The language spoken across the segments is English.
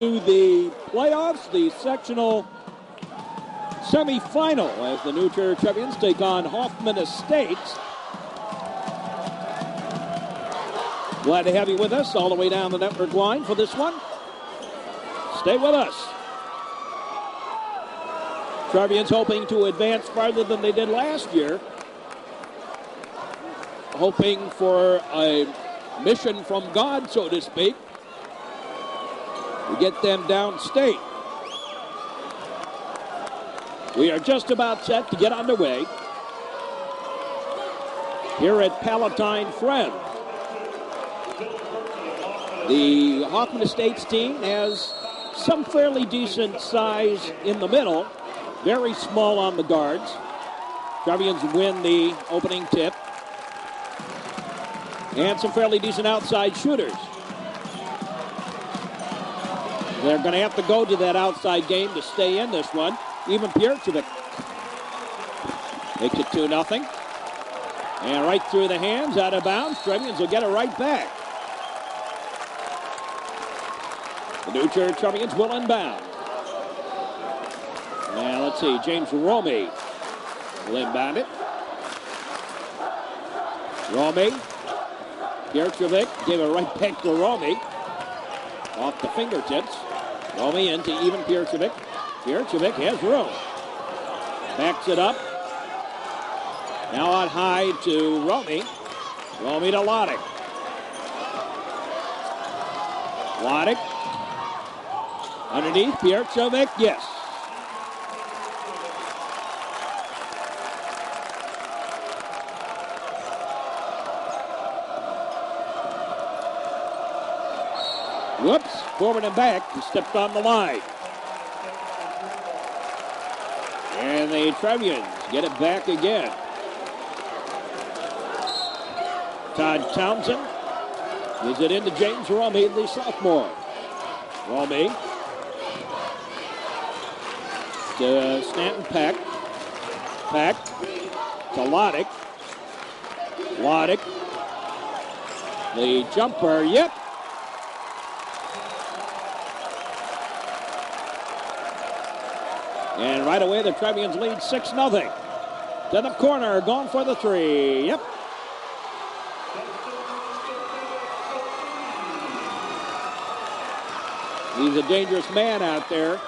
To the playoffs, the sectional semifinal, as the New Cherry Tribbians take on Hoffman Estates. Glad to have you with us all the way down the network line for this one. Stay with us. Tribbians hoping to advance farther than they did last year. Hoping for a mission from God, so to speak, to get them downstate. We are just about set to get underway here at Palatine Friend. The Hoffman Estates team has some fairly decent size in the middle, very small on the guards. Tribbians win the opening tip, and some fairly decent outside shooters. They're going to have to go to that outside game to stay in this one. Even Pierchovic makes it 2-0. And right through the hands, out of bounds. Tribbians will get it right back. The New Cherry Tribbians will inbound. Now let's see, James Romey will inbound it. Romey, Pierchovic gave it right back to Romey. Off the fingertips. Romey into even Pierchovic. Pierchovic has room. Backs it up. Now out high to Romey. Romey to Loddick. Loddick. Underneath Pierchovic. Yes. Whoops, forward and back. He stepped on the line. And the Tribbians get it back again. Todd Townsend gives it into James Romey, the sophomore. Romey to Stanton Peck. Peck to Loddick. Loddick. The jumper, yep. And right away, the Tribbians lead 6-0. To the corner, going for the three. Yep. He's a dangerous man out there.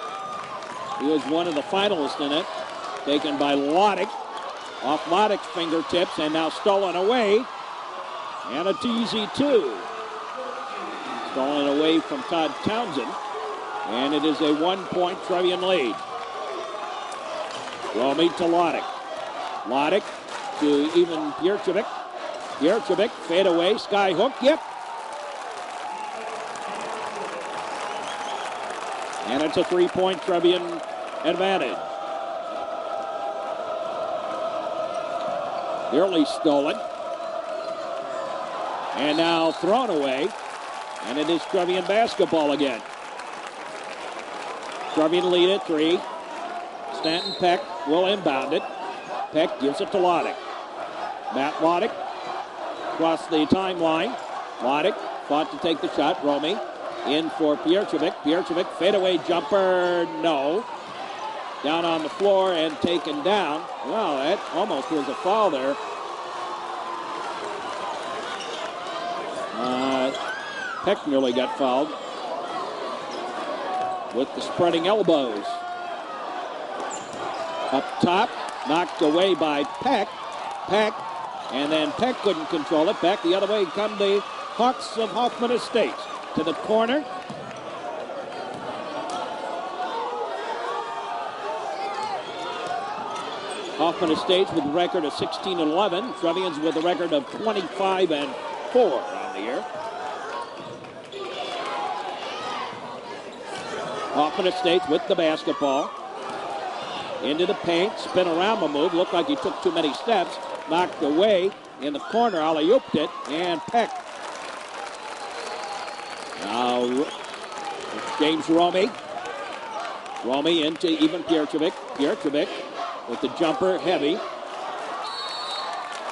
He was one of the finalists in it. Taken by Loddick. Off Loddick's fingertips and now stolen away. And a easy two. Stolen away from Todd Townsend. And it is a 1-point Tribbian lead. Romey to Loddick. Loddick to even Pierchovic. Pierchovic, fade away, sky hook, yep. And it's a 3-point Tribbian advantage. Nearly stolen. And now thrown away. And it is Tribbian basketball again. Tribbian lead at 3. Stanton Peck will inbound it. Peck gives it to Loddick. Matt Loddick across the timeline. Loddick fought to take the shot. Romey in for Pierchovic. Pierchovic fadeaway jumper. No. Down on the floor and taken down. Well, that almost was a foul there. Peck nearly got fouled with the spreading elbows. Up top, knocked away by Peck. Peck, and then Peck couldn't control it. Back the other way come the Hawks of Hoffman Estates. To the corner. Hoffman Estates with a record of 16-11. Tribbians with a record of 25-4 on the year. Hoffman Estates with the basketball. Into the paint, spin around the move. Looked like he took too many steps. Knocked away in the corner. Alley-ooped it, and Peck. Now, James Romey. Romey into even Pierchovic. Pierchovic with the jumper, heavy.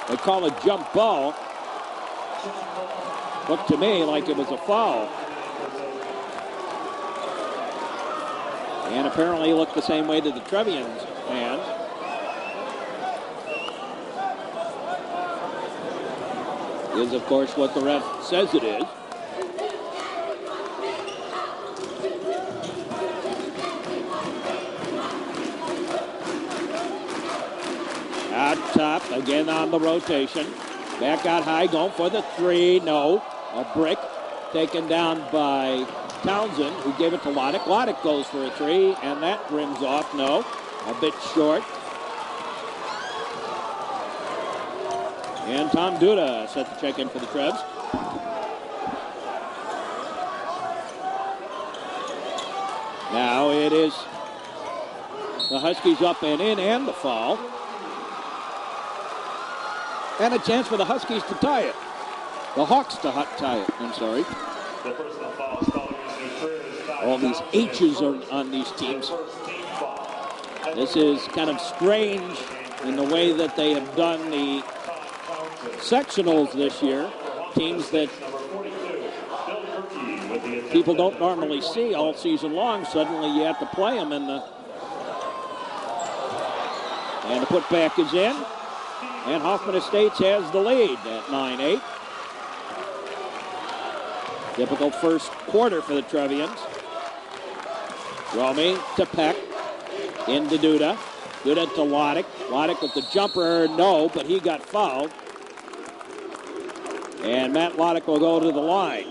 They call it jump ball. Looked to me like it was a foul. And apparently looked the same way to the Trevians fans. Is, of course, what the ref says it is. Out top, again on the rotation. Back out high, going for the three. No, a brick taken down by Townsend, who gave it to Loddick. Loddick goes for a three, and that rims off. No, a bit short. And Tom Duda set the check in for the Trebs. Now it is the Huskies up and in, and the foul. And a chance for the Huskies to tie it. The Hawks to tie it, I'm sorry. All these H's are on these teams. This is kind of strange in the way that they have done the sectionals this year. Teams that people don't normally see all season long. Suddenly you have to play them and the putback is in. And Hoffman Estates has the lead at 9-8. Difficult first quarter for the Trevians. Romy to Peck. Into Duda. Duda to Loddick. Loddick with the jumper. No, but he got fouled. And Matt Loddick will go to the line.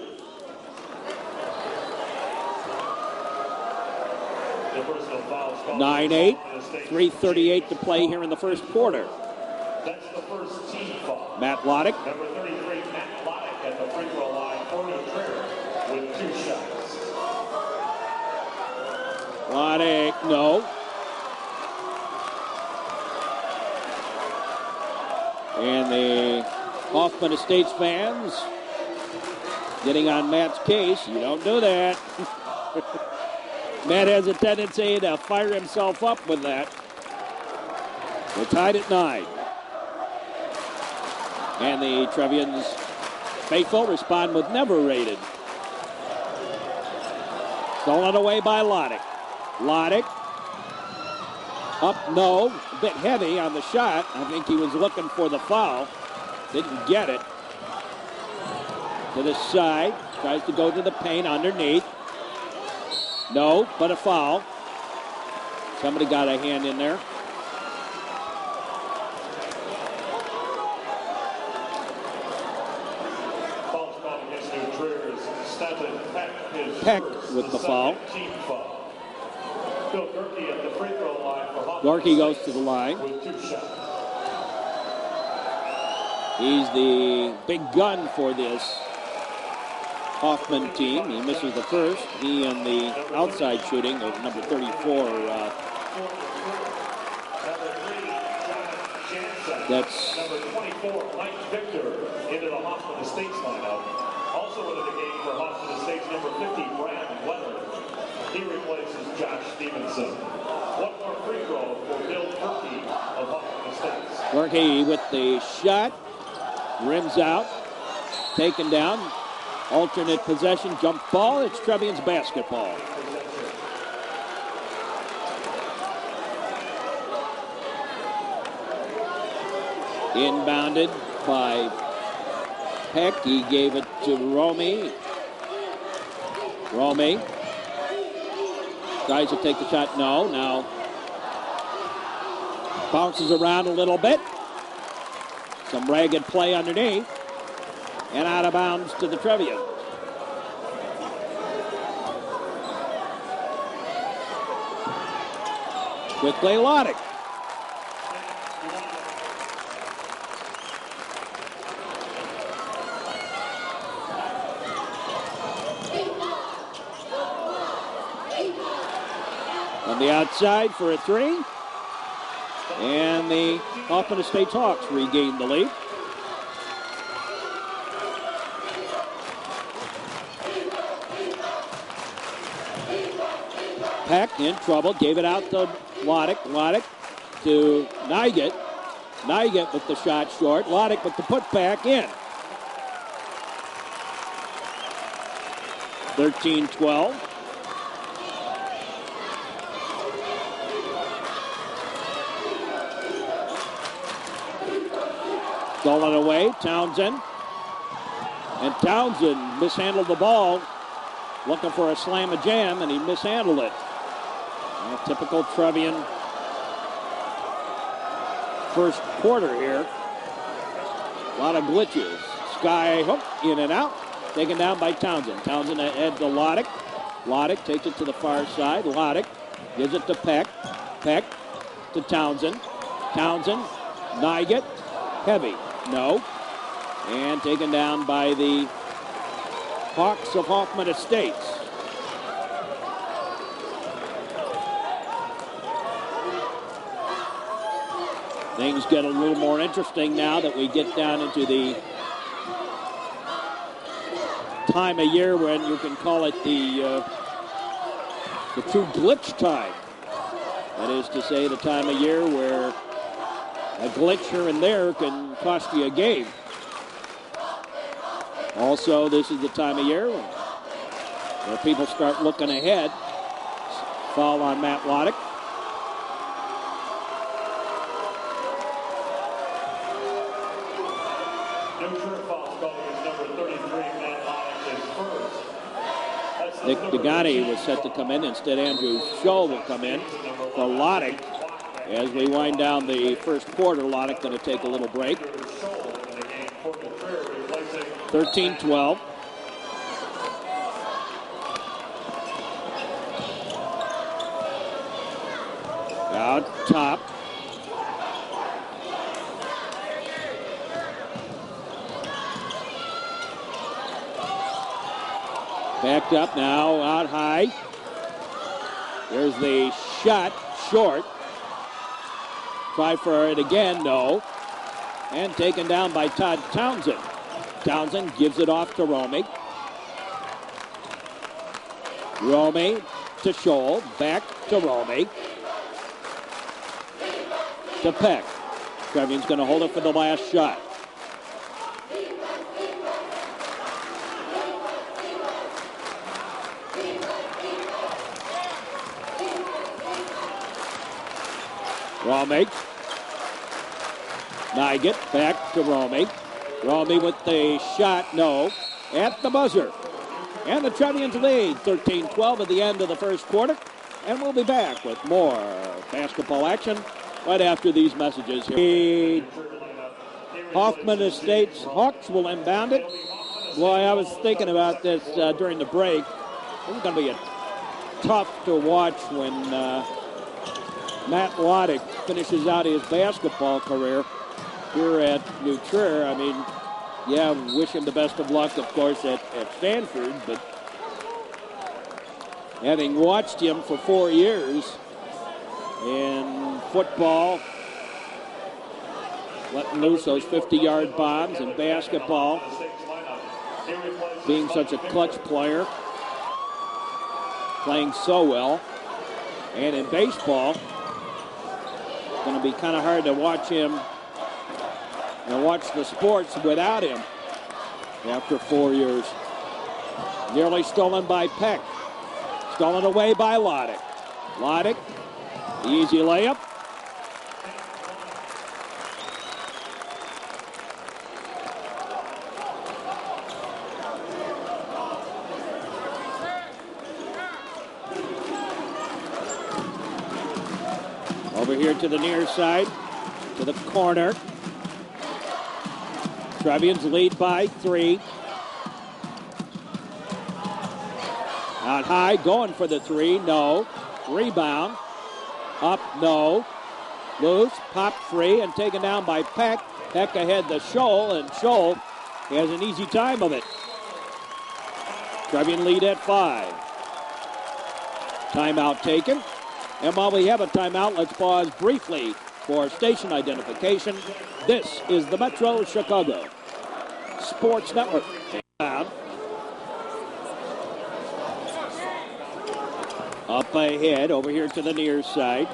The personal foul. 9-8. 3:38 to play here in the first quarter. That's the first team foul. Matt Loddick. Number 33, Matt Loddick at the free throw line for the Trail with 2 shots. Loddick, no. And the Hoffman Estates fans getting on Matt's case. You don't do that. Matt has a tendency to fire himself up with that. We're tied at 9. And the Trevians faithful respond with never rated. Stolen away by Loddick. Loddick up, no, a bit heavy on the shot. I think he was looking for the foul. Didn't get it. To the side, tries to go to the paint underneath. No, but a foul. Somebody got a hand in there. Peck with the foul. Gorky goes to the line. He's the big gun for this Hoffman team. He misses the first. He and the outside shooting of number 34. That's number 24, Mike Victor, into the Hoffman Estates lineup. Also into the game for Hoffman Estates, number 50, Brad Weather. He replaces Josh Stevenson. One more free throw for Bill Turkey of Hoffman Estates. Turkey with the shot. Rims out. Taken down. Alternate possession. Jump ball. It's Trevian's basketball. Inbounded by Peck. He gave it to Romy. Romy tries to take the shot. No. Now bounces around a little bit. Some ragged play underneath. And out of bounds to the Trevians. Quickly Loddick. On the outside for a three. And the Hoffman Estates Hawks regain the lead. Peck in trouble, gave it out to Loddick. Loddick to Nygett. Nygett with the shot short. Loddick with the putback in. 13-12. Stolen away, Townsend. And Townsend mishandled the ball, looking for a slam-a-jam, and he mishandled it. Typical Trevian first quarter here. A lot of glitches. Sky hook, in and out. Taken down by Townsend. Townsend ahead to Loddick. Loddick takes it to the far side. Loddick gives it to Peck. Peck to Townsend. Townsend, Nigut, heavy. No. And taken down by the Hawks of Hoffman Estates. Things get a little more interesting now that we get down into the time of year when you can call it the true glitch time. That is to say, the time of year where a glitch here and there can cost you a game. Also, this is the time of year where people start looking ahead. Foul on Matt Loddick. Nick Degani was set to come in. Instead, Andrew Scholl will come in for Loddick. As we wind down the first quarter, Loddick going to take a little break. 13-12. Out top. Backed up now, out high. There's the shot, short. Try for it again, no. And taken down by Todd Townsend. Townsend gives it off to Romey. Romey to Scholl, back to Romey. To Peck. Trevian's going to hold it for the last shot. Romey. Nigut back to Romey. Romey with the shot, no. At the buzzer. And the Trevians lead 13-12 at the end of the first quarter. And we'll be back with more basketball action right after these messages here. The Hoffman Estates Hawks will inbound it. Boy, I was thinking about this during the break. It's going to be tough to watch when Matt Loddick finishes out his basketball career here at New Trier. I mean, yeah, wish him the best of luck, of course, at Stanford, but having watched him for 4 years in football, letting loose those 50-yard bombs, and basketball, being such a clutch player, playing so well, and in baseball, it's going to be kind of hard to watch him and watch the sports without him after 4 years. Nearly stolen by Peck. Stolen away by Loddick. Loddick, easy layup. Over here to the near side, to the corner. Trevians lead by 3. Out high, going for the 3, no. Rebound, up, no. Loose, popped free, and taken down by Peck. Peck ahead to Scholl, and Scholl has an easy time of it. Trevian lead at 5. Timeout taken. And while we have a timeout, let's pause briefly for station identification. This is the Metro Chicago Sports Network. Up ahead, over here to the near side.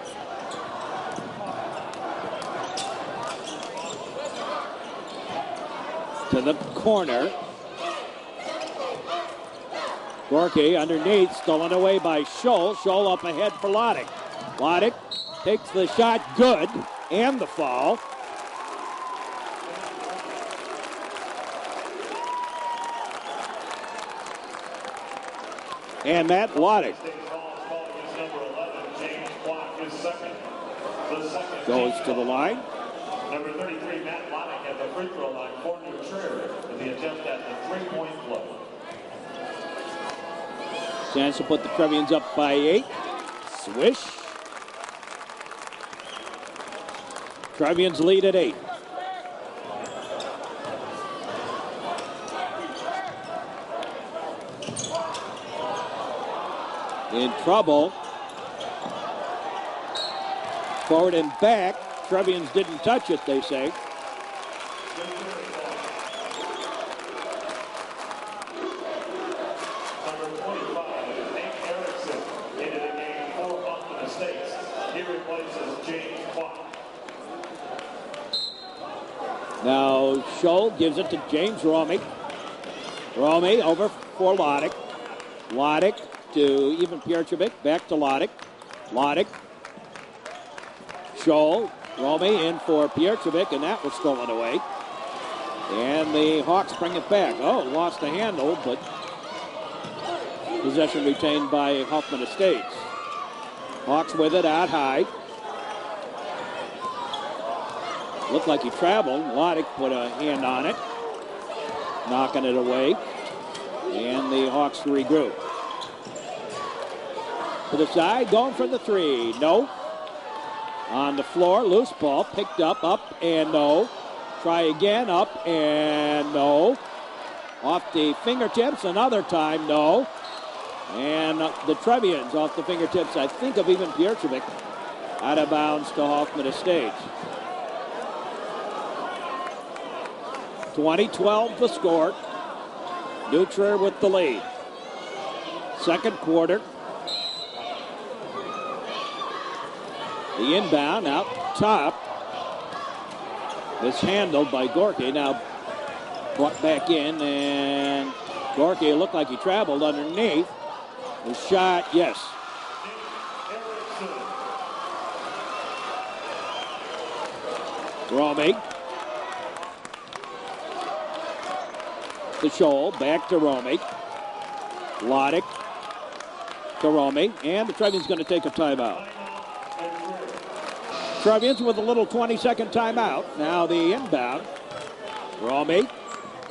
To the corner. Gorky underneath, stolen away by Scholl. Scholl up ahead for Loddick. Loddick takes the shot, good, and the foul. And Matt Loddick goes to the line. Number 33, Matt Loddick at the free throw line for New Trier in the attempt at the three-point play. Chance to put the Trevians up by 8. Swish. Trevians lead at 8. In trouble. Forward and back. Trevians didn't touch it, they say. Number 25, Nate Erickson into the game for Hoffman Estates. He replaces James Clark. Now Scholl gives it to James Romy. Romy over for Loddick. Loddick to Ivan Piercevic. Back to Loddick. Loddick. Scholl. Romy in for Piercevic, and that was stolen away. And the Hawks bring it back. Oh, lost the handle, but possession retained by Hoffman Estates. Hawks with it out high. Looked like he traveled. Loddick put a hand on it, knocking it away. And the Hawks regroup. To the side, going for the three. No. On the floor, loose ball, picked up, and no. Try again, up, and no. Off the fingertips, another time, no. And the Trevians off the fingertips, I think, of Ivan Piercevic, out of bounds to Hoffman Estates. 20-12 the score. New Trier with the lead. Second quarter. The inbound out top is handled by Gorky. Now brought back in, and Gorky looked like he traveled underneath. The shot, yes. Romy. To Scholl, back to Romy. Loddick to Romy, and the Trevians going to take a timeout. Trevians with a little 20-second timeout. Now the inbound. Romy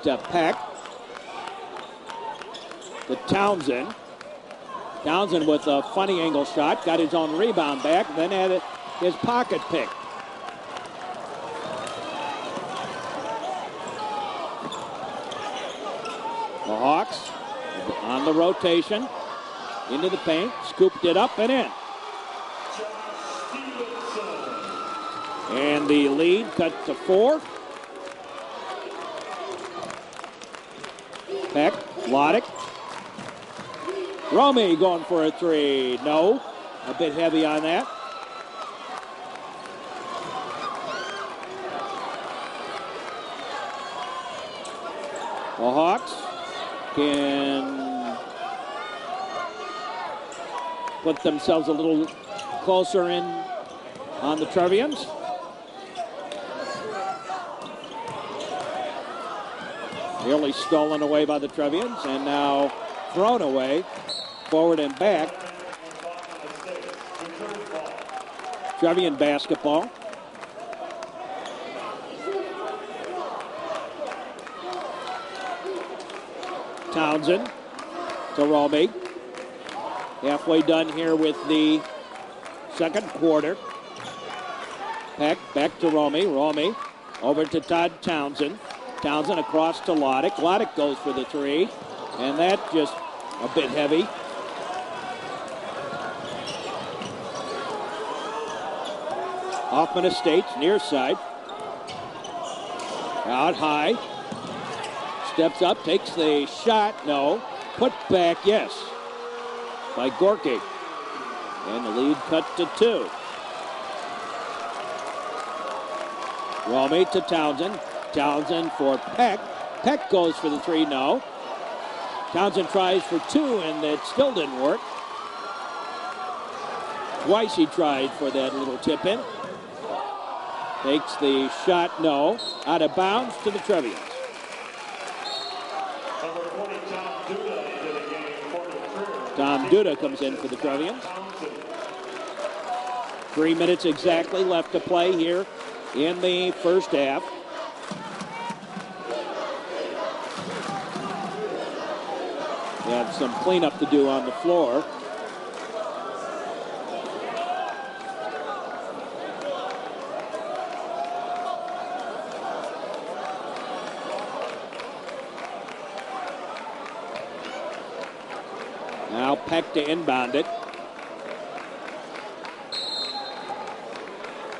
to Peck. To Townsend. Townsend with a funny angle shot. Got his own rebound back. Then had his pocket picked. The Hawks on the rotation. Into the paint. Scooped it up and in. And the lead cut to 4. Peck, Loddick. Romy going for a three. No. A bit heavy on that. The Hawks can put themselves a little closer in on the Trevians. Nearly stolen away by the Trevians, and now thrown away, forward and back. Trevian basketball. Townsend to Romy. Halfway done here with the second quarter. Peck back to Romy. Romy over to Todd Townsend. Townsend across to Loddick. Loddick goes for the three, and that just a bit heavy. Hoffman Estates near side. Out high. Steps up, takes the shot. No. Put back, yes. By Gorky. And the lead cut to 2. Romy to Townsend. Townsend for Peck. Peck goes for the three, no. Townsend tries for 2, and it still didn't work. Twice he tried for that little tip in. Takes the shot, no. Out of bounds to the Trevians. Number 40, John Duda into the game for the Trier. Tom Duda comes in for the Trevians. 3 minutes exactly left to play here in the first half. We have some cleanup to do on the floor. Now Peck to inbound it.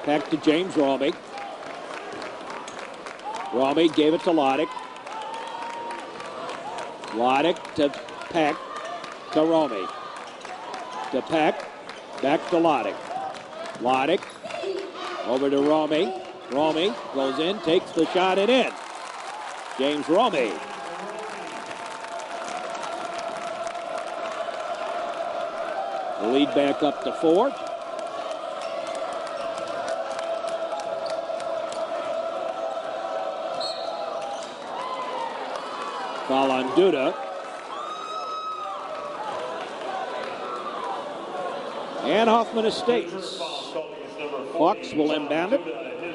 Peck to James Romey. Romey gave it to Loddick. Loddick to Peck to Romey. To Peck. Back to Loddick. Loddick over to Romey. Romey goes in, takes the shot and in. James Romey. The lead back up to 4. Foul on Duda. And Hoffman Estates Hawks will inbound it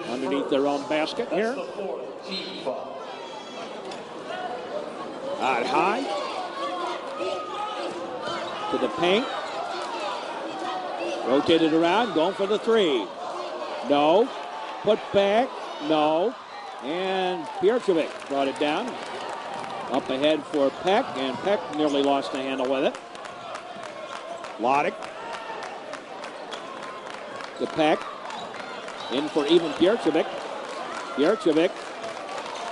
underneath their own basket here. Out high. To the paint. Rotated around, going for the 3. No. Put back. No. And Piercevic brought it down. Up ahead for Peck, and Peck nearly lost the handle with it. Loddick to Peck. In for even Piercevic. Piercevic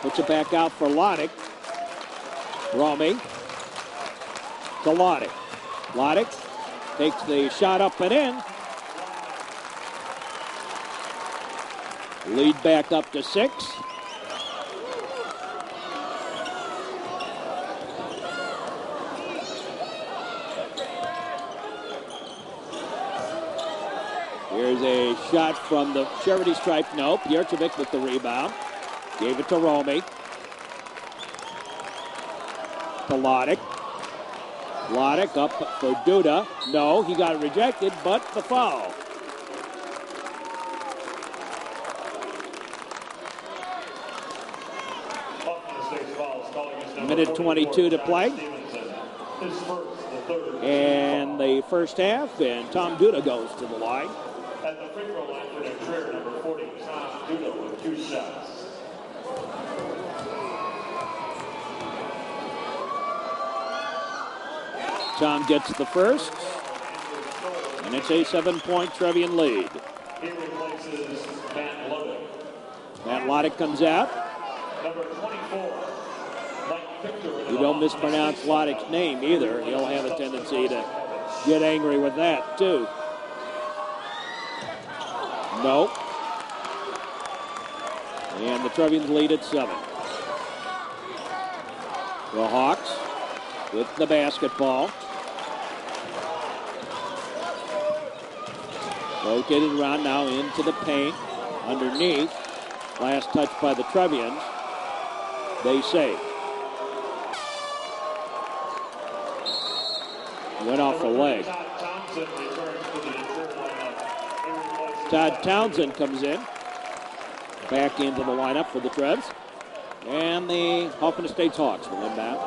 puts it back out for Loddick. Romey to Loddick. Loddick takes the shot up and in. Lead back up to 6. Here's a shot from the charity stripe. No, Piercevic with the rebound. Gave it to Romey. To Loddick. Loddick up for Duda. No, he got rejected, but the foul. Minute 22 to play. And the first half, and Tom Duda goes to the line. At the free throw line for their career, number 40, Tom Duda with 2 shots. Tom gets the first, and it's a 7-point Trevian lead. He replaces Matt Loddick. Matt Loddick comes out. Number 24, Mike Victor. You don't mispronounce Loddick's name either. He'll have a tendency to get angry with that, too. No. And the Trevians lead at 7. The Hawks with the basketball. Rotated around now into the paint. Underneath. Last touch by the Trevians. They save. Went off the leg. Todd Townsend comes in. Back into the lineup for the Trevs. And the Hoffman Estates Hawks will inbound.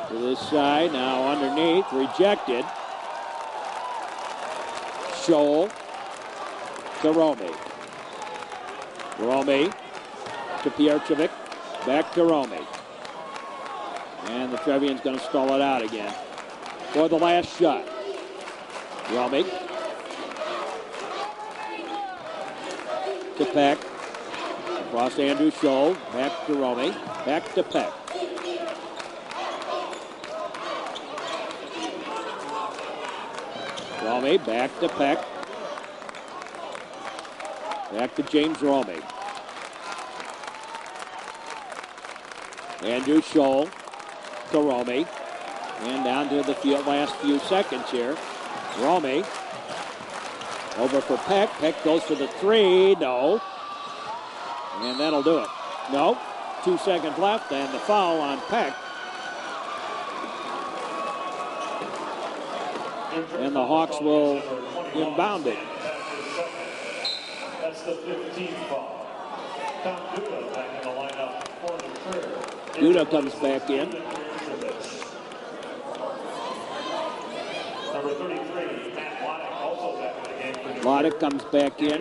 To this side, now underneath, rejected. Scholl to Romey. Romey to Piercevic. Back to Romey. And the Trevian's going to stall it out again for the last shot. Romey to Peck. Across Andrew Scholl. Back to Romey. Back to Peck. Romey back to Peck. Back to James Romey. Andrew Scholl to Romey. And down to the last few seconds here. Romey Over for Peck. Peck goes for the three. No. And that'll do it. No. 2 seconds left, and the foul on Peck. And the Hawks will inbound it. That's the 15th foul. Tom Duda back in the lineup for the career. Duda comes back in. Number 33, Matt Loddick, also back in the game for New Loddick comes back in.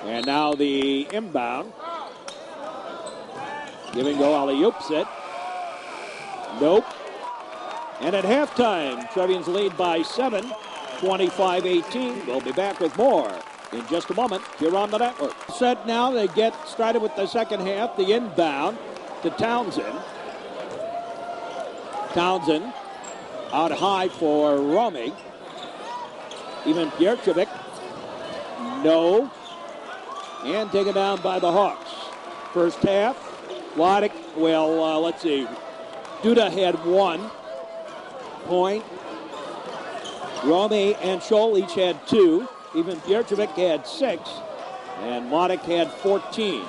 And now the inbound. Give and go, alley-oops it. Nope. And at halftime, Trevians lead by 7, 25-18. We'll be back with more in just a moment here on the network. Set now, they get started with the second half. The inbound to Townsend. Townsend out high for Romy. Even Pierchevik. No. And taken down by the Hawks. First half, Loddick, let's see. Duda had 1 point. Romy and Scholl each had 2. Even Pierchevik had 6. And Loddick had 14.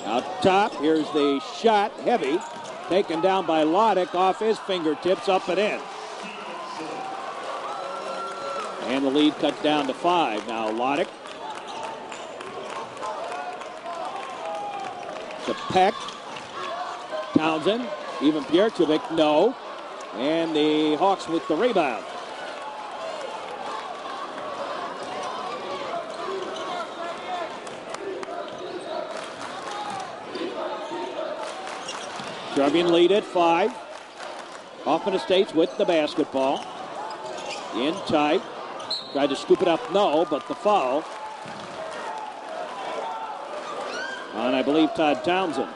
Out top, here's the shot, heavy. Taken down by Loddick off his fingertips, up and in. And the lead cut down to 5. Now Loddick. To Peck. Townsend. Even Pierchevik, no. And the Hawks with the rebound. Trevian lead at 5. Hoffman Estates with the basketball. In tight. Tried to scoop it up, no, but the foul on, I believe, Todd Townsend.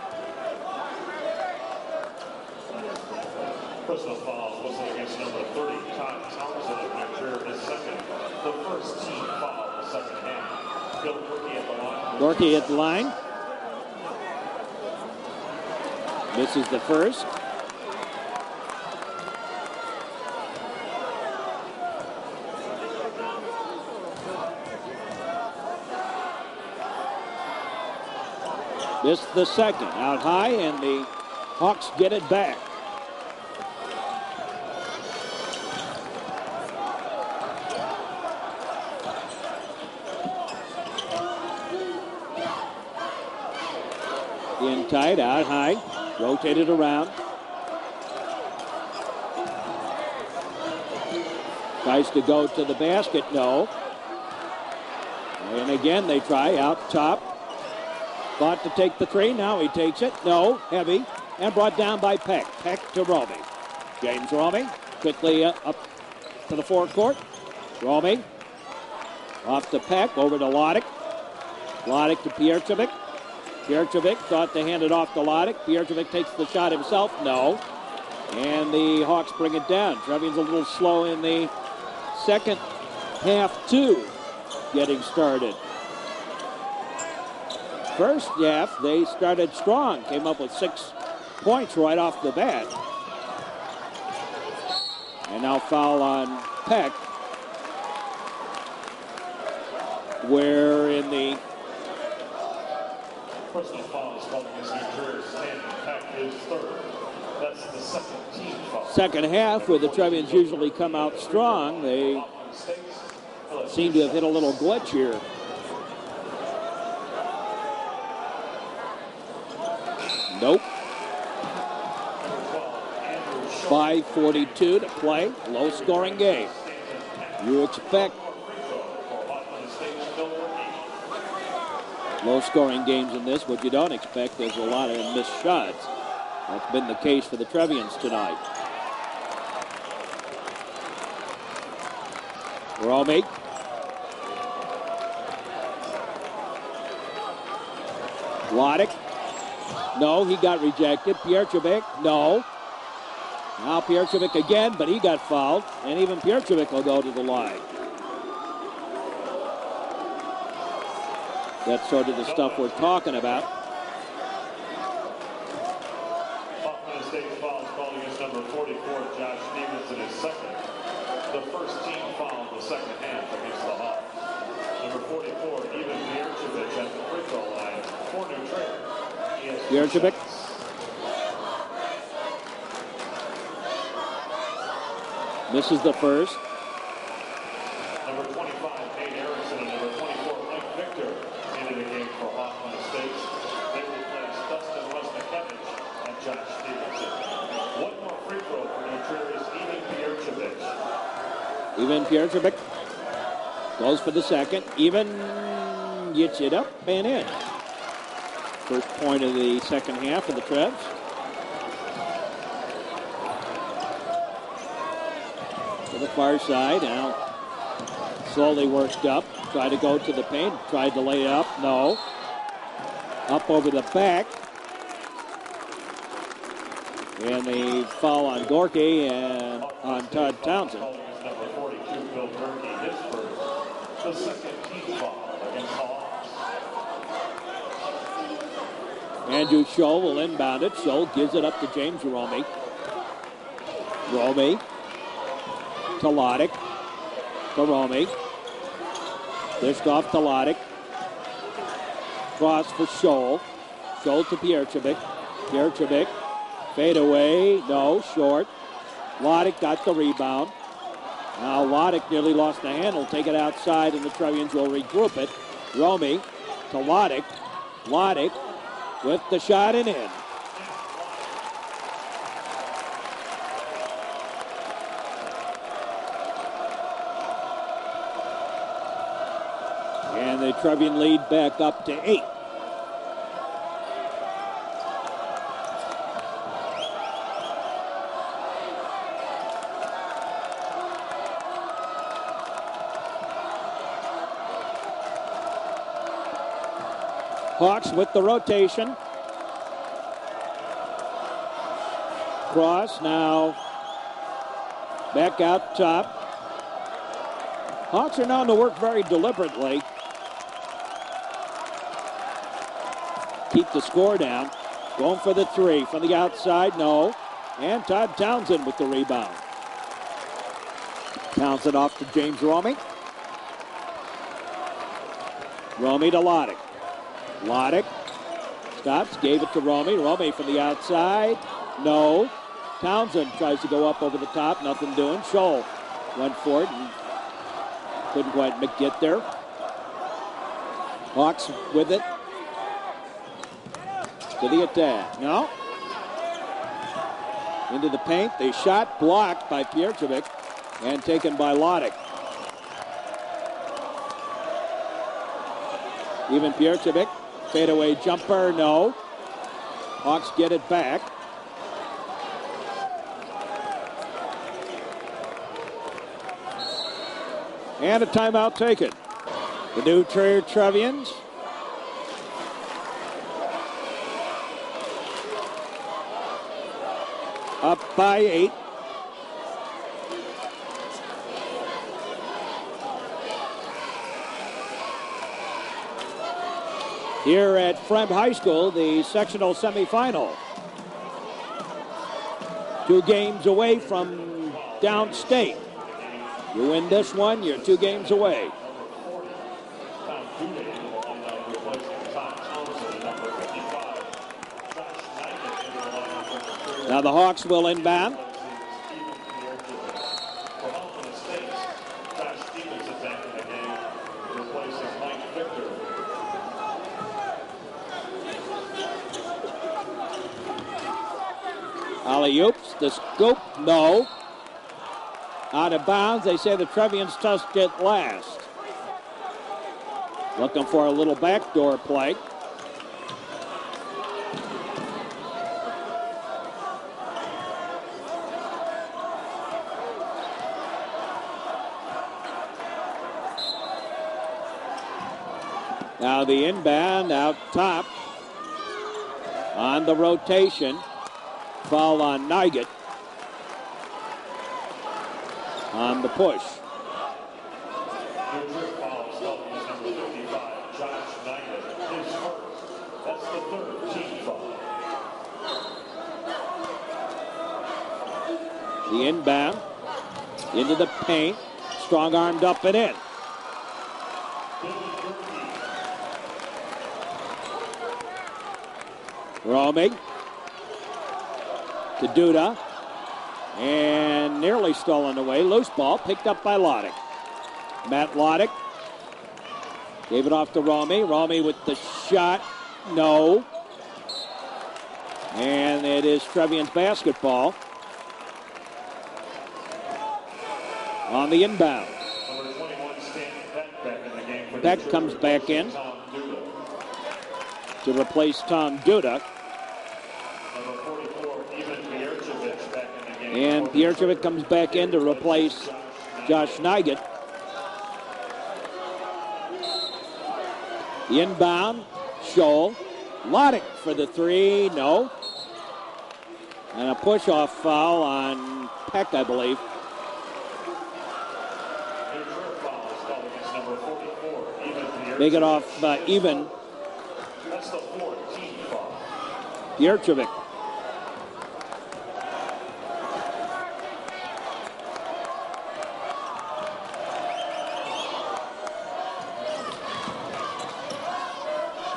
Personal foul was against number 30, Todd Townsend of New Jersey, his second, the first team foul of the second half. Bill Gorky at the line. Gorky at the line. This is the first. This the second. Out high, and the Hawks get it back. In tight, out high. Rotated around. Tries to go to the basket, no. And again, they try out top. Thought to take the three, now he takes it. No, heavy, and brought down by Peck. Peck to Romy. James Romy quickly up to the forecourt. Romy off to Peck, over to Loddick. Loddick to Pierchevik. Pierchevik thought to hand it off to Loddick. Pierchevik takes the shot himself, no. And the Hawks bring it down. Trevian's a little slow in the second half, too, getting started. First half, they started strong. Came up with 6 points right off the bat. And now foul on Peck. Where in the personal foul is called against New Jersey, and Peck is third. That's the second team foul. Second half, where the Trevians usually come out strong, they seem to have hit a little glitch here. Nope. 5:42 to play. Low-scoring game. You expect low-scoring games in this. What you don't expect is a lot of missed shots. That's been the case for the Trevians tonight. Romy. Loddick. No, he got rejected. Pierchevik, no. Now Pierchevik again, but he got fouled, and even Pierchevik will go to the line. That's sort of the stuff we're talking about. Hoffman 44, Josh Stevenson is second. The first team foul in the second half against the Hawks. Number 44, Ivan Bjerčević at the free throw line for New Trier. Bjerčević. Misses the first. Number 25, Nate Erickson, and number 24, Mike Victor into the game for Hoffman Estates. They will place Dustin Wesnikiewicz and Josh Stevenson. One more free throw for New Trier's Ivan Bjerčević. Ivan Bjerčević goes for the second. Ivan gets it up and in. First point of the second half for the Trebs. To the far side now. Slowly worked up. Tried to go to the paint. Tried to lay it up. No. Up over the back. And the foul on Gorky and on Todd Townsend. Number 42, Bill Gerke, his first. The second team foul against the Hawks. Andrew Scholl will inbound it. Scholl gives it up to James Romey. Romey. To Lodick. To Romey. Dished off to Lodick. Cross for Scholl. Scholl to Bjerčević. Bjerčević. Fade away. No. Short. Lodick got the rebound. Now Lodick nearly lost the handle. Take it outside and the Trevians will regroup it. Romey to Lodick. Lodick with the shot and in. And the Trevian lead back up to 8. Hawks with the rotation. Cross now. Back out top. Hawks are known to work very deliberately. Keep the score down. Going for the three from the outside. No. And Todd Townsend with the rebound. Townsend off to James Romey. Romey to Lodick. Lodick stops, gave it to Romey. Romey from the outside. No. Townsend tries to go up over the top. Nothing doing. Scholl went for it and couldn't quite get there. Hawks with it. To the attack. No. Into the paint. They shot blocked by Bjerčević and taken by Lodick. Even Bjerčević. Fadeaway jumper, no. Hawks get it back. And a timeout taken. The New Trier Trevians up by 8. Here at Fremd High School, the sectional semifinal. 2 games away from downstate. You win this one, you're 2 games away. Now the Hawks will inbound. Alley-oops, the scoop, no. Out of bounds, they say the Trevians touched it last. Looking for a little backdoor play. Now the inbound out top on the rotation. Foul on Nygett on the push. Number 55, Josh Nygett, his first. That's the third team foul. The inbound. Into the paint. Strong-armed up and in. Roaming. To Duda. And nearly stolen away. Loose ball picked up by Loddick. Matt Loddick gave it off to Romy. Romy with the shot. No. And it is Trevian's basketball. On the inbound. Number 21, Stanton Peck back in the game for Peck comes back in to replace Tom Duda. Number 44, Ivan Bjerčević back in the game. And Bjerčević comes back in to replace Josh Nygett. The inbound, Scholl. Loddick for the three, no. And a push-off foul on Peck, I believe. Make it off even. That's the 14th foul. Bjerčević.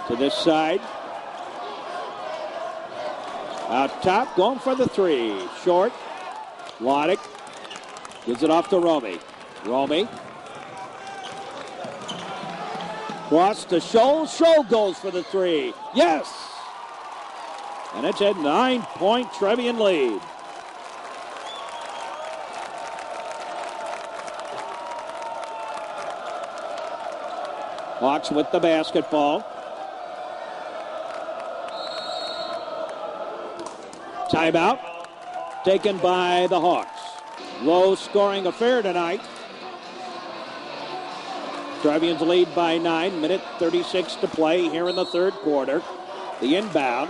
To this side. Out top, going for the three. Short. Loddick gives it off to Romy. Romy. Cross to Scholl. Scholl goes for the three. Yes! And it's a 9-point Trevian lead. Hawks with the basketball. Timeout taken by the Hawks. Low scoring affair tonight. Trevians lead by 9, minute 36 to play here in the third quarter. The inbound.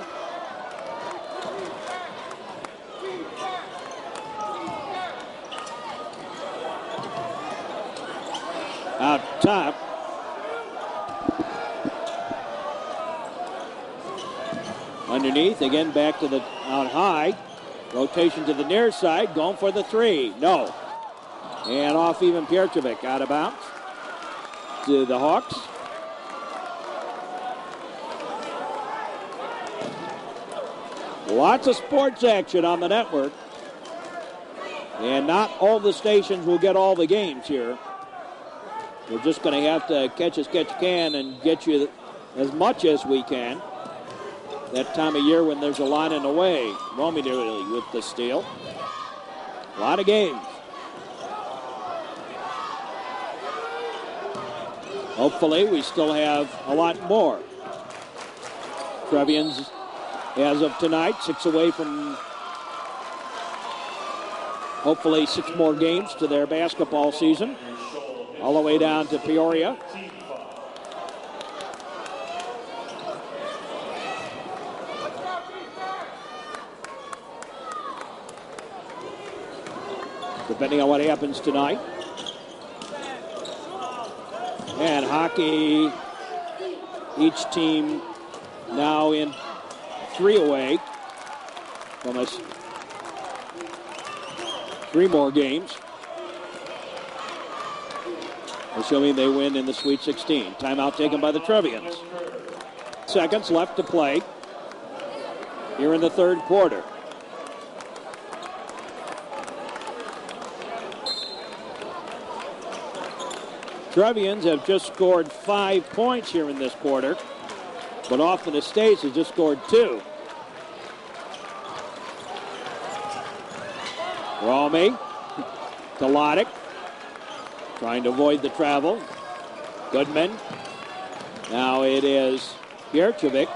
Out top. Underneath, again back to the out high. Rotation to the near side, going for the three. No. And off even Bjerčević, out of bounds. To the Hawks. Lots of sports action on the network. And not all the stations will get all the games here. We're just going to have to catch as catch can and get you as much as we can. That time of year when there's a lot in the way. Romy nearly with the steal. A lot of games. Hopefully we still have a lot more. Trevians, as of tonight, 6 away from hopefully 6 more games to their basketball season. All the way down to Peoria. Depending on what happens tonight. And hockey, each team now in 3 away from us. 3 more games, assuming they win in the Sweet 16. Timeout taken by the Trevians. Seconds left to play here in the third quarter. Trevians have just scored 5 points here in this quarter, but Hoffman Estates has just scored 2. Romy to Loddick, trying to avoid the travel. Goodman. Now it is Bjerčević.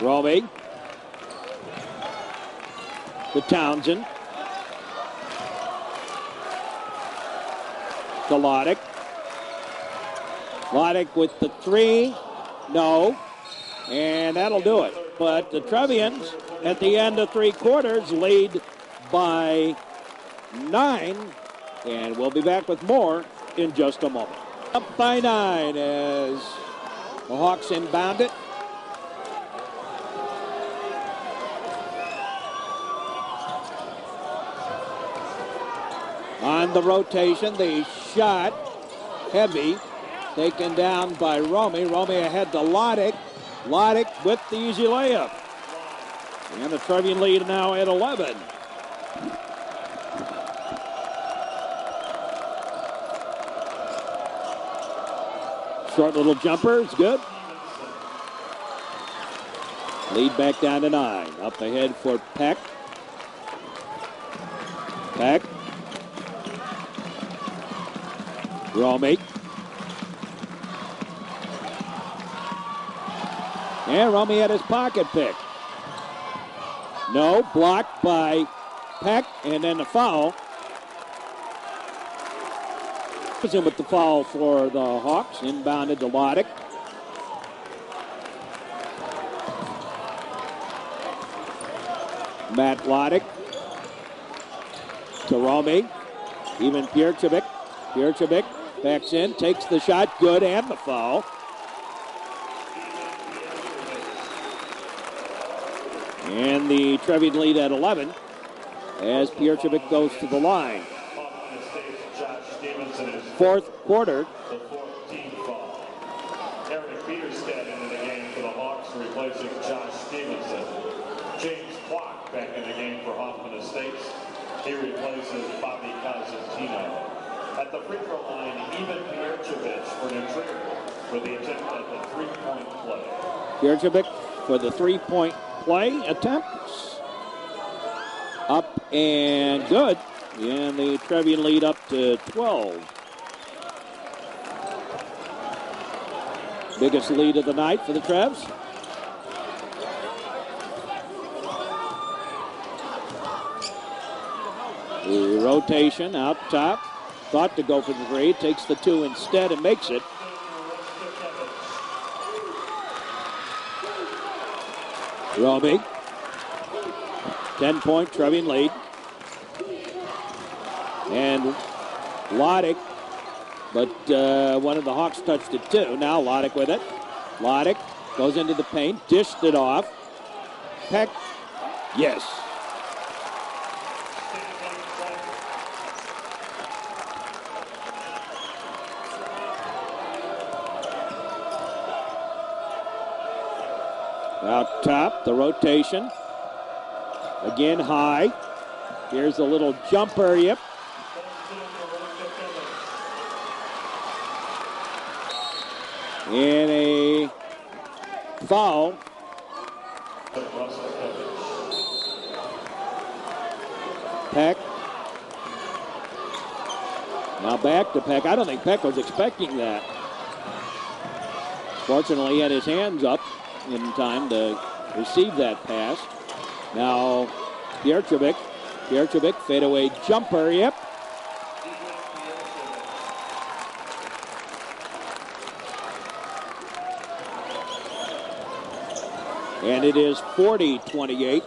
Romy to Townsend. To Loddick. Loddick with the 3. No. And that'll do it. But the Trevians, at the end of 3 quarters, lead by 9. And we'll be back with more in just a moment. Up by 9 as the Hawks inbound it. On the rotation, the shot, heavy, taken down by Romy. Romy ahead to Loddick. Loddick with the easy layup. And the Trevian lead now at 11. Short little jumper, it's good. Lead back down to 9. Up ahead for Peck. Peck. Romy. And Romy had his pocket pick. No, blocked by Peck, and then the foul. Presume with the foul for the Hawks. Inbounded to Loddick. Matt Loddick to Romy. Even Pierchevik. Pierchevik backs in, takes the shot, good, and the foul. And the Trevian lead at 11 as Pierchevik goes to the line. Fourth quarter. The 14th foul. Eric Peterstead into the game for the Hawks, replacing Josh Stevenson. James Kwok back in the game for Hoffman Estates. He replaces Bobby Cosentino. At the free throw line, even Pierchevich for New Trier for the attempt at the three-point play. Pierchevich for the three-point play attempts. Up and good. And the Trevian lead up to 12. Biggest lead of the night for the Trevs. The rotation out top. Thought to go for the three. Takes the two instead and makes it. Romy. 10-point Trevian lead. And Loddick, but one of the Hawks touched it too. Now Loddick with it. Loddick goes into the paint, dished it off. Peck, yes. Out top, the rotation. Again high. Here's a little jumper, yep. And a foul. Peck. Now back to Peck. I don't think Peck was expecting that. Fortunately, he had his hands up in time to receive that pass. Now, Pierchevik. Pierchevik, fadeaway jumper, yep. And it is 40-28.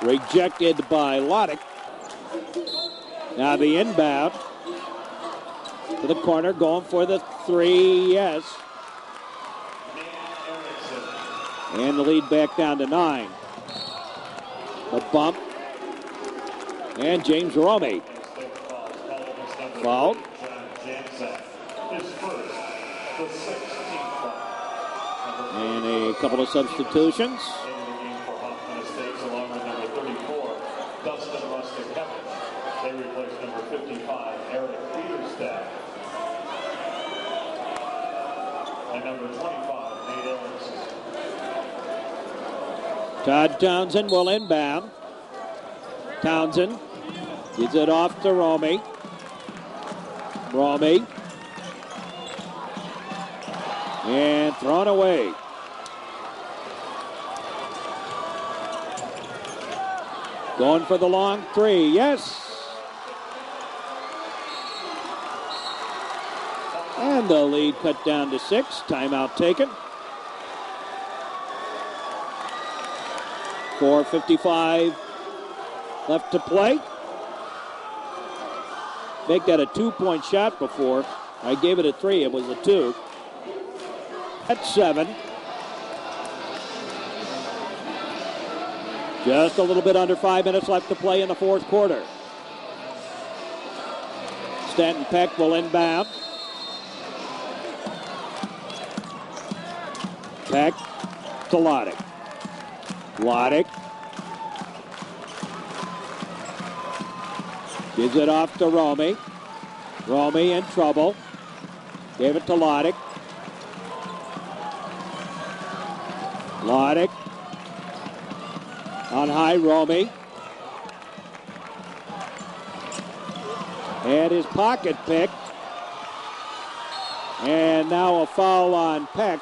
Rejected by Loddick. Now the inbound to the corner, going for the three, yes. And the lead back down to 9. The bump. And James Romy. Fouled. And a couple of substitutions. They replace number 55, Eric Peterstead. And number 25, Nate Ellis. Todd Townsend will inbound. Townsend gives it off to Romy. Romy. And thrown away. Going for the long three. Yes. And the lead cut down to 6. Timeout taken. 4:55 left to play. Make that a 2-point shot before. I gave it a 3. It was a 2. At 7. Just a little bit under 5 minutes left to play in the fourth quarter. Stanton Peck will inbound. Peck to Loddick. Loddick gives it off to Romy. Romy in trouble. Gave it to Loddick. Loddick on high, Romy. Had his pocket picked. And now a foul on Peck.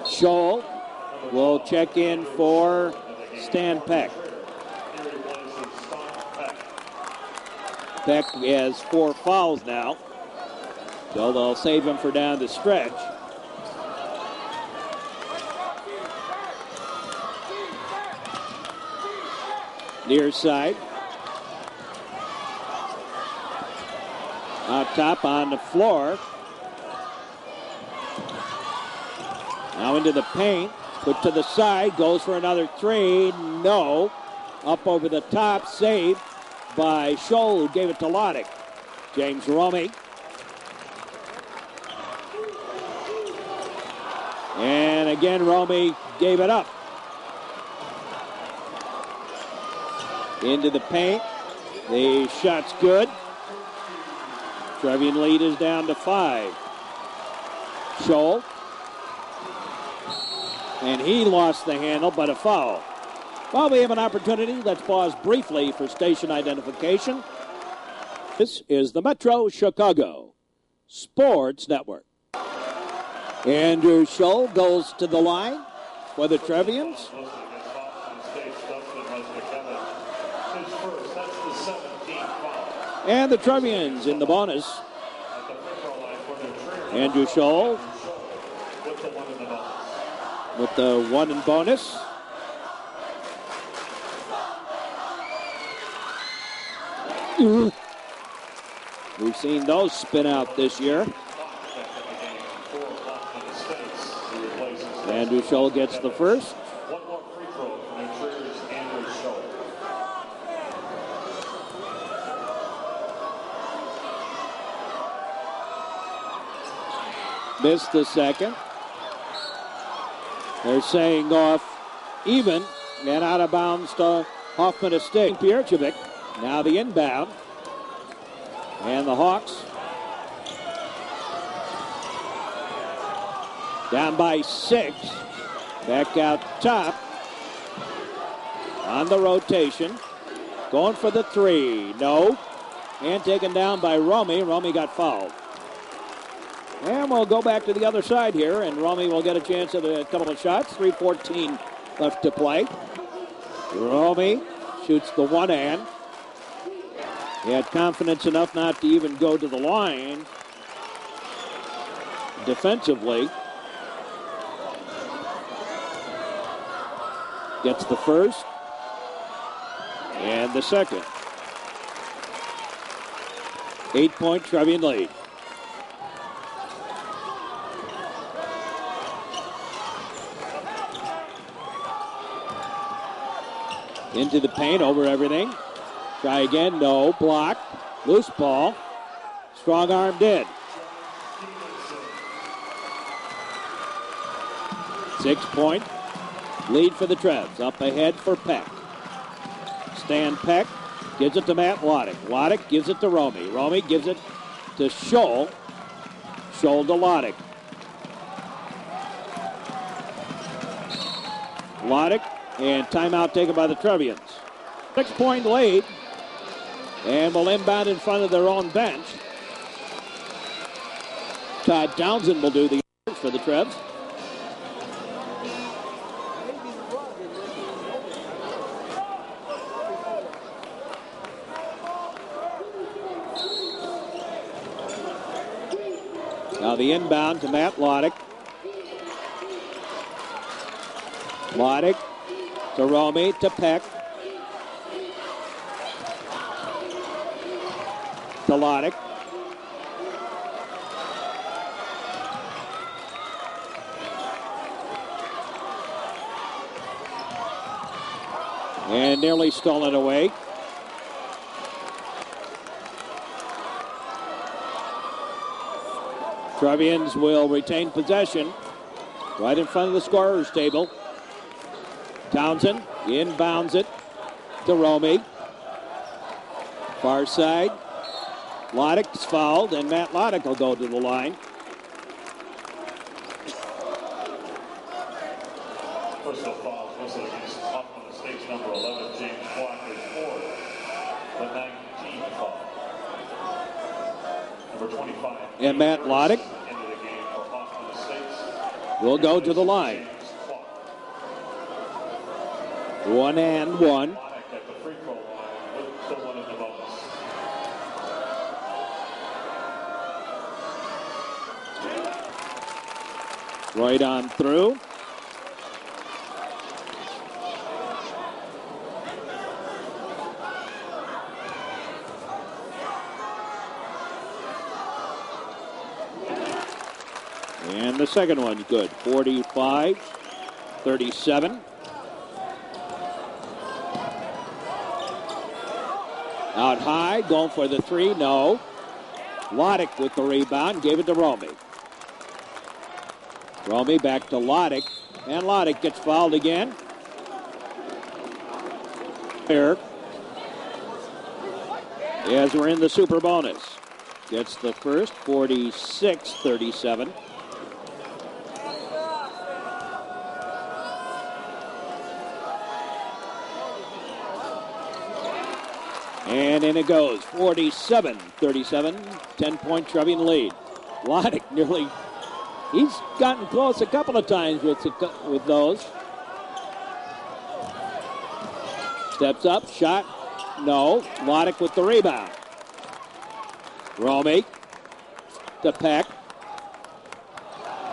Scholl will check in for Stan Peck. Peck has 4 fouls now, so they'll save him for down the stretch. Near side. Out top on the floor. Now into the paint. Put to the side. Goes for another 3. No. Up over the top. Saved by Scholl, who gave it to Loddick. James Romy. And again, Romy gave it up. Into the paint. The shot's good. Trevian lead is down to 5. Scholl. And he lost the handle, but a foul. While we have an opportunity, let's pause briefly for station identification. This is the Metro Chicago Sports Network. Andrew Scholl goes to the line for the Trevians. And the Trevians in the bonus. Andrew Scholl with the 1 in bonus. We've seen those spin out this year. Andrew Scholl gets the first. One more free throw from the Intruders, Andrew Scholl. Missed the second. They're saying off even and out of bounds to Hoffman Estates. Piercevic, now the inbound. And the Hawks down by 6. Back out top on the rotation. Going for the 3. No. And taken down by Romy. Romy got fouled. And we'll go back to the other side here, and Romy will get a chance at a couple of shots. 3:14 left to play. Romy shoots the one hand. He had confidence enough not to even go to the line defensively. Gets the first and the second. 8-point Trevian lead. Into the paint, over everything. Try again, no. Block. Loose ball. Strong armed in. 6-point lead for the Trevs. Up ahead for Peck. Stan Peck gives it to Matt Loddick. Loddick gives it to Romy. Romy gives it to Scholl. Scholl to Loddick. Loddick. And timeout taken by the Trevians. 6-point lead. And will inbound in front of their own bench. Todd Townsend will do the honors for the Trevs. Now the inbound to Matt Loddick. Loddick to Romy to Peck. to Lodick. And nearly stolen away. Trevians will retain possession right in front of the scorer's table. Townsend inbounds it to Romy. Far side. Lodick's fouled, and Matt Lodick will go to the line. Personal fouls whistle against Hoffman Estates number 11, James Walker's fourth, the 19th foul. Number 25. And Matt Lodick into the game for Hoffman Estates. will go to the line. 1 and 1. Lodick at the free throw line with the one in the bonus. Right on through. And the second one's good. 45-37. Out high, going for the three, no. Lodick with the rebound, gave it to Romy. Romy back to Lodick, and Lodick gets fouled again. Here, as we're in the super bonus. Gets the first, 46-37. And in it goes, 47-37, 10-point Trevian lead. Lodick nearly, he's gotten close a couple of times with those. Steps up, shot, no. Lodick with the rebound. Romy to Peck.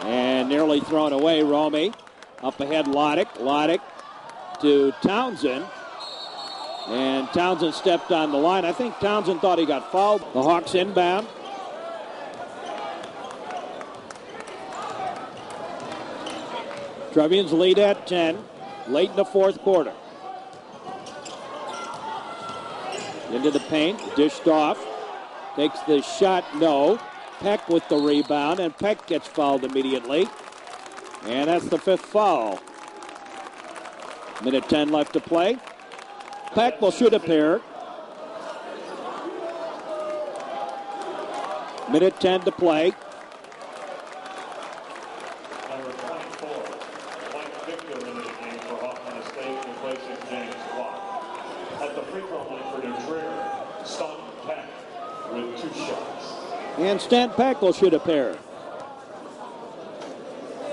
And nearly thrown away, Romy. Up ahead, Lodick. Lodick to Townsend. And Townsend stepped on the line. I think Townsend thought he got fouled. The Hawks inbound. Trevians lead at 10, late in the fourth quarter. Into the paint, dished off. Takes the shot, no. Peck with the rebound, and Peck gets fouled immediately. And that's the fifth foul. Minute 10 left to play. Peck will shoot a pair. Minute 10 to play. Number 24, Mike Victor into the game for Hoffman Estates, replacing James Watt. At the free throw line for New Trier, Staunton Peck with 2 shots. And Stan Peck will shoot a pair.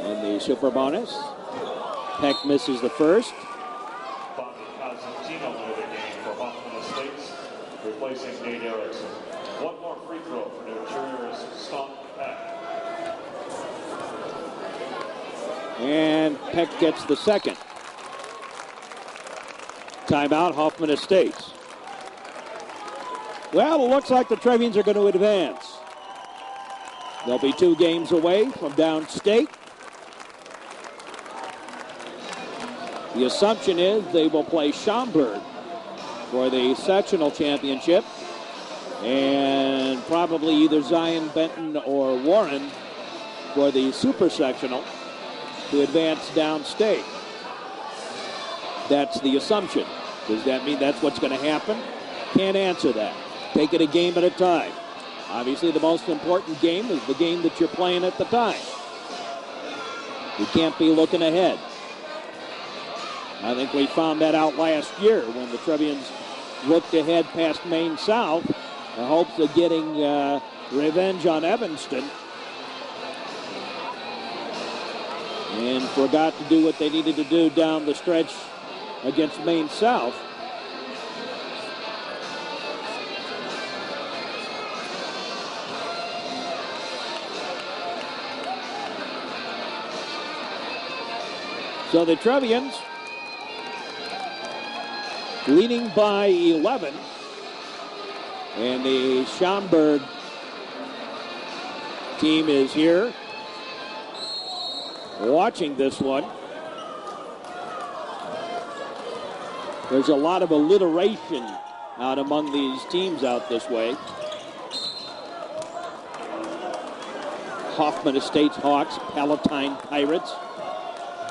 In the super bonus, Peck misses the first. Replacing Nate Erickson. One more free throw for New Trier's Staunton Peck. And Peck gets the second. Timeout, Hoffman Estates. Well, it looks like the Trevians are going to advance. They'll be 2 games away from downstate. The assumption is they will play Schaumburg for the sectional championship, and probably either Zion, Benton, or Warren for the super sectional to advance downstate. That's the assumption. Does that mean that's what's going to happen? Can't answer that. Take it a game at a time. Obviously, the most important game is the game that you're playing at the time. You can't be looking ahead. I think we found that out last year when the Trevians looked ahead past Maine South in hopes of getting revenge on Evanston, and forgot to do what they needed to do down the stretch against Maine South. So the Trevians leading by 11 And the Schaumburg team is here watching this one. There's a lot of alliteration out among these teams out this way. Hoffman Estates Hawks, Palatine Pirates,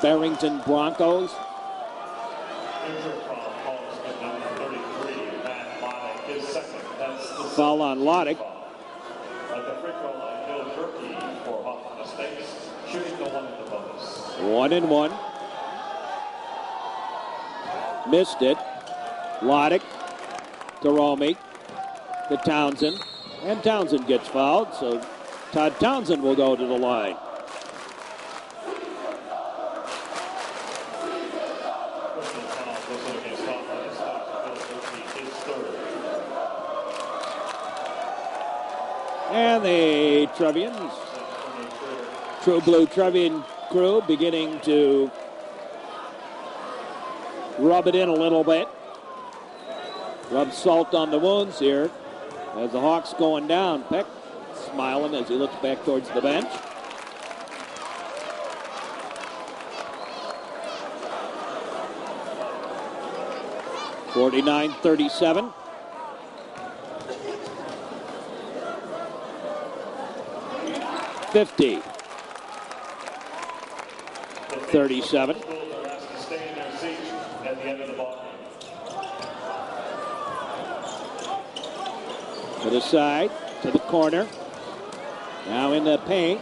Barrington Broncos. Foul on Loddick. At the free throw line, Bill Turkey for Hoffman Estates, shooting the one in the bonus. 1-1. Missed it. Loddick to Romy to Townsend. And Townsend gets fouled, so Todd Townsend will go to the line. And the Trevians, True Blue Trevian crew, beginning to rub it in a little bit. Rub salt on the wounds here as the Hawks going down. Peck smiling as he looks back towards the bench. (49-37). (50) 37. To the side, to the corner. Now in the paint.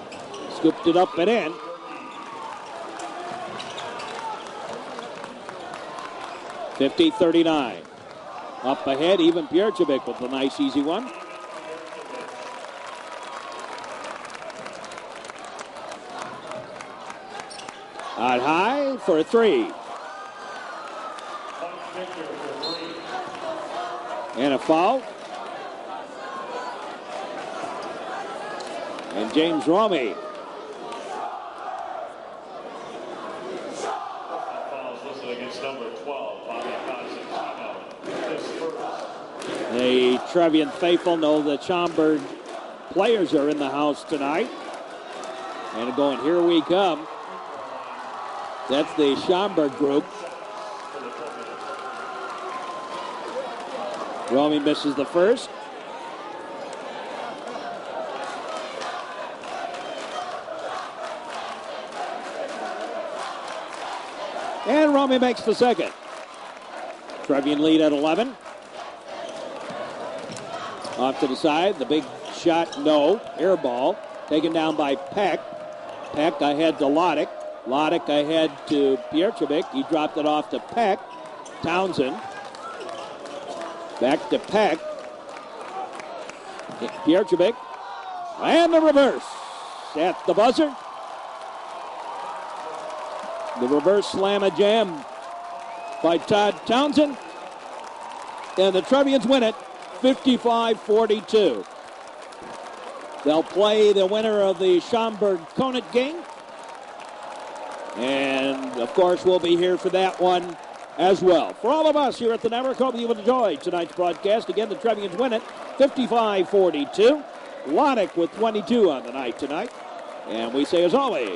Scooped it up and in. (50-39). Up ahead, even Pierchevik with a nice easy one. Out high for a three. And a foul. And James Romy. The Trevian faithful know that Schaumburg players are in the house tonight. And going, here we come. That's the Schaumburg group. Romy misses the first. And Romy makes the second. Trevian lead at 11. Off to the side, the big shot, no. Air ball, taken down by Peck. Peck ahead to Loddick. Loddick ahead to Pierchevik. He dropped it off to Peck. Townsend. Back to Peck. Pierchevik. And the reverse. At the buzzer. The reverse slam-a-jam by Todd Townsend. And the Trevians win it 55-42. They'll play the winner of the Schaumburg-Conant game. And, of course, we'll be here for that one as well. For all of us here at the network, hope you've enjoyed tonight's broadcast. Again, the Trevians win it 55-42. Loddick with 22 on the night tonight. And we say, as always,